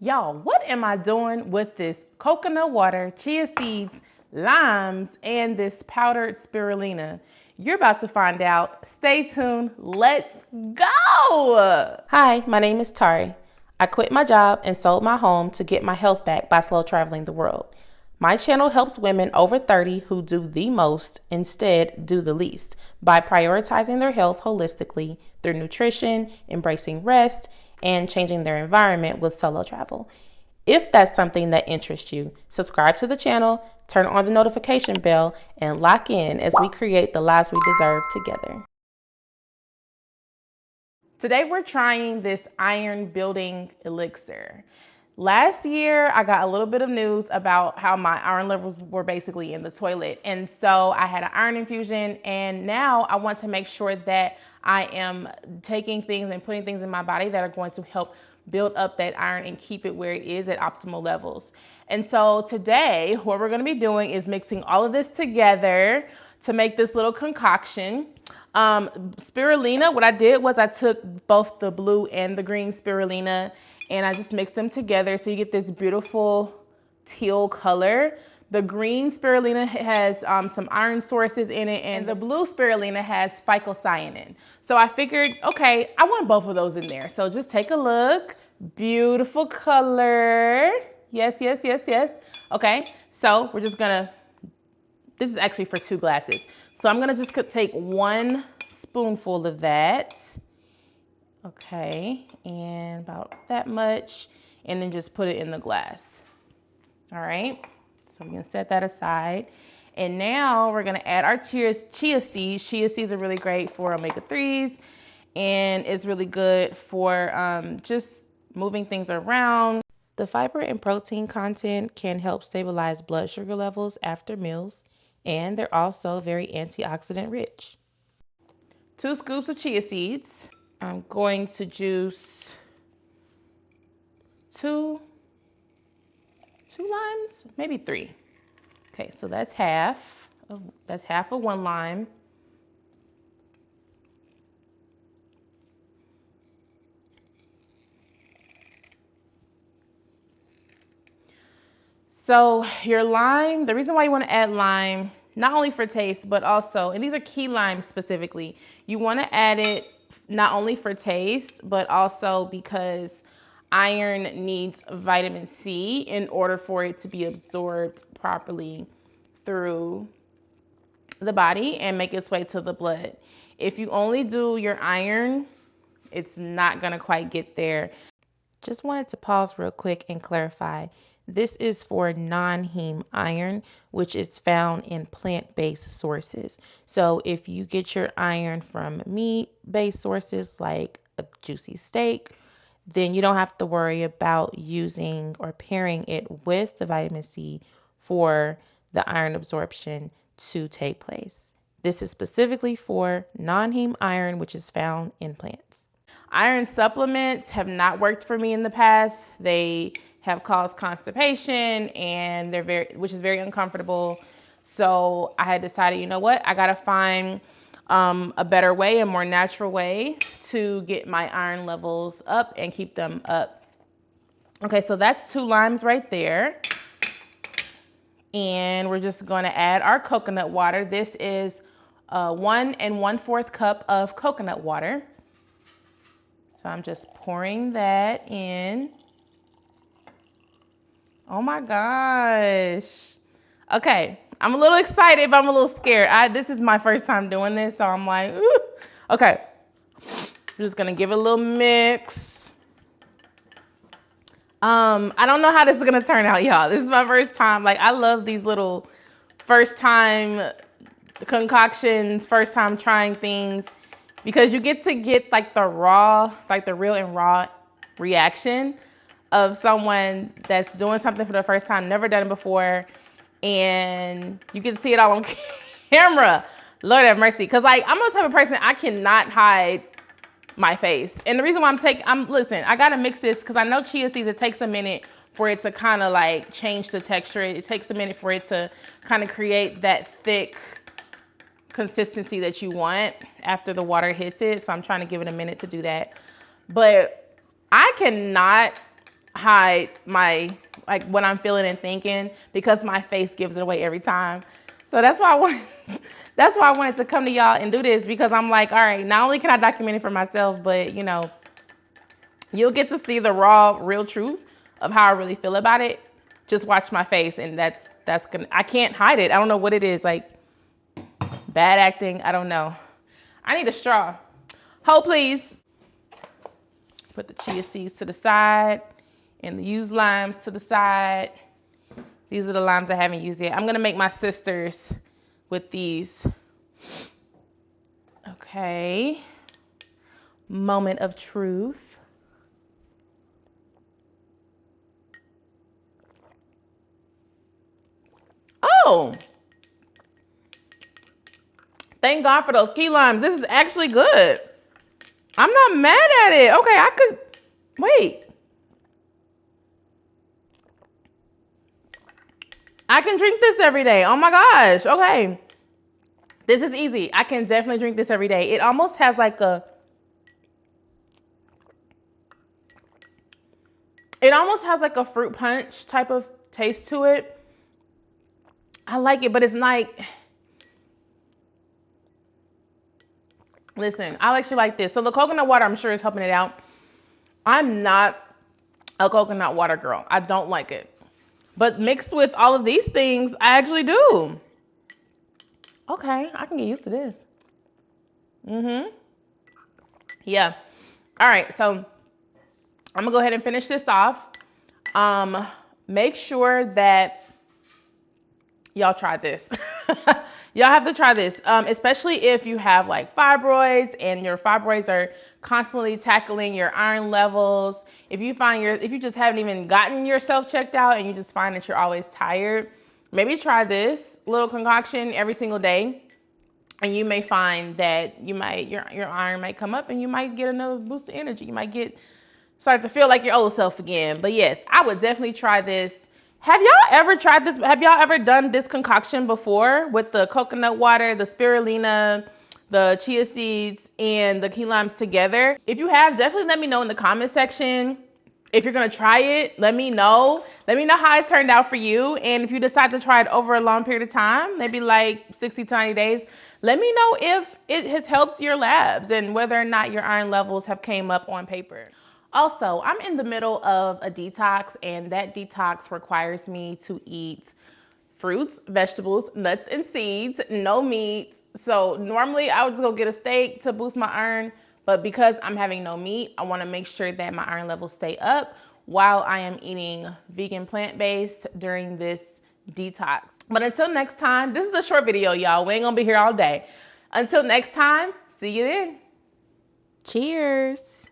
Y'all, what am I doing with this coconut water, chia seeds, limes, and this powdered spirulina? You're about to find out. Stay tuned. Let's go. Hi, my name is Tari. I quit my job and sold my home to get my health back by slow traveling the world. My channel helps women over 30 who do the most instead do the least by prioritizing their health holistically through nutrition, embracing rest, and changing their environment with solo travel. If that's something that interests you, subscribe to the channel, turn on the notification bell, and lock in as we create the lives we deserve together. Today we're trying this iron building elixir. Last year, I got a little bit of news about how my iron levels were basically in the toilet. And so I had an iron infusion, and now I want to make sure that I am taking things and putting things in my body that are going to help build up that iron and keep it where it is at optimal levels. And so today, what we're going to be doing is mixing all of this together to make this little concoction. Spirulina, what I did was I took both the blue and the green spirulina and I just mixed them together so you get this beautiful teal color. The green spirulina has some iron sources in it, and the blue spirulina has phycocyanin. So I figured, okay, I want both of those in there. So just take a look. Beautiful color. Yes, yes, yes, yes. Okay, so we're just gonna, this is actually for 2 glasses. So I'm gonna just take 1 spoonful of that. Okay, and about that much, and then just put it in the glass. All right, so we're gonna set that aside. And now we're gonna add our chia seeds. Chia seeds are really great for omega-3s, and it's really good for just moving things around. The fiber and protein content can help stabilize blood sugar levels after meals, and they're also very antioxidant rich. 2 scoops of chia seeds. I'm going to juice two limes, maybe 3. Okay, so that's half of 1 lime. So your lime, the reason why you want to add lime, not only for taste, but also, and these are key limes specifically, you want to add it not only for taste, but also because iron needs vitamin C in order for it to be absorbed properly through the body and make its way to the blood. If you only do your iron, it's not going to quite get there. Just wanted to pause real quick and clarify. This is for non-heme iron, which is found in plant-based sources. So if you get your iron from meat-based sources like a juicy steak, then you don't have to worry about using or pairing it with the vitamin C for the iron absorption to take place. This is specifically for non-heme iron, which is found in plants. Iron supplements have not worked for me in the past. They have caused constipation and which is very uncomfortable. So I had decided, you know what? I gotta find a better way, a more natural way to get my iron levels up and keep them up. Okay, so that's 2 limes right there. And we're just gonna add our coconut water. This is 1 1/4 cup of coconut water. So I'm just pouring that in. Oh my gosh. Okay, I'm a little excited, but I'm a little scared. This is my first time doing this, so I'm like, ooh. Okay. I'm just gonna give it a little mix. I don't know how this is gonna turn out, y'all. This is my first time. Like, I love these little first time concoctions, first time trying things, because you get to get like the real and raw reaction of someone that's doing something for the first time, never done it before, and you get to see it all on camera. Lord have mercy, because like I'm the type of person, I cannot hide my face. And the reason why listen, I gotta mix this because I know chia seeds, it takes a minute for it to kind of like change the texture. It takes a minute for it to kind of create that thick consistency that you want after the water hits it. So I'm trying to give it a minute to do that. But I cannot hide my, like, what I'm feeling and thinking, because my face gives it away every time. So that's why I want that's why I wanted to come to y'all and do this, because I'm like, all right, not only can I document it for myself, but you'll get to see the raw, real truth of how I really feel about it. Just watch my face, and that's gonna, I can't hide it. I don't know what it is, like bad acting. I don't know. I need a straw. Hold, please. Put the chia seeds to the side and the used limes to the side. These are the limes I haven't used yet. I'm gonna make my sisters with these. Okay. Moment of truth. Oh, thank God for those key limes. This is actually good. I'm not mad at it. Okay, I could wait. I can drink this every day. Oh my gosh. Okay. This is easy. I can definitely drink this every day. It almost has like a fruit punch type of taste to it. I like it, but it's like, listen, I actually like this. So the coconut water, I'm sure, is helping it out. I'm not a coconut water girl. I don't like it. But mixed with all of these things, I actually do. Okay, I can get used to this. Yeah. All right, so I'm gonna go ahead and finish this off. Make sure that y'all try this. Y'all have to try this, especially if you have like fibroids and your fibroids are constantly tackling your iron levels. If you just haven't even gotten yourself checked out and you just find that you're always tired, maybe try this little concoction every single day, and you may find that your iron might come up and you might get another boost of energy. You might start to feel like your old self again. But yes, I would definitely try this. Have y'all ever tried this? Have y'all ever done this concoction before with the coconut water, the spirulina, the chia seeds, and the key limes together? If you have, definitely let me know in the comment section. If you're going to try it, let me know. Let me know how it turned out for you. And if you decide to try it over a long period of time, maybe like 60 to 90 days, let me know if it has helped your labs and whether or not your iron levels have came up on paper. Also, I'm in the middle of a detox, and that detox requires me to eat fruits, vegetables, nuts, and seeds, no meat. So normally I would just go get a steak to boost my iron, but because I'm having no meat, I want to make sure that my iron levels stay up while I am eating vegan plant-based during this detox. But until next time, this is a short video, y'all. We ain't gonna be here all day. Until next time, see you then. Cheers.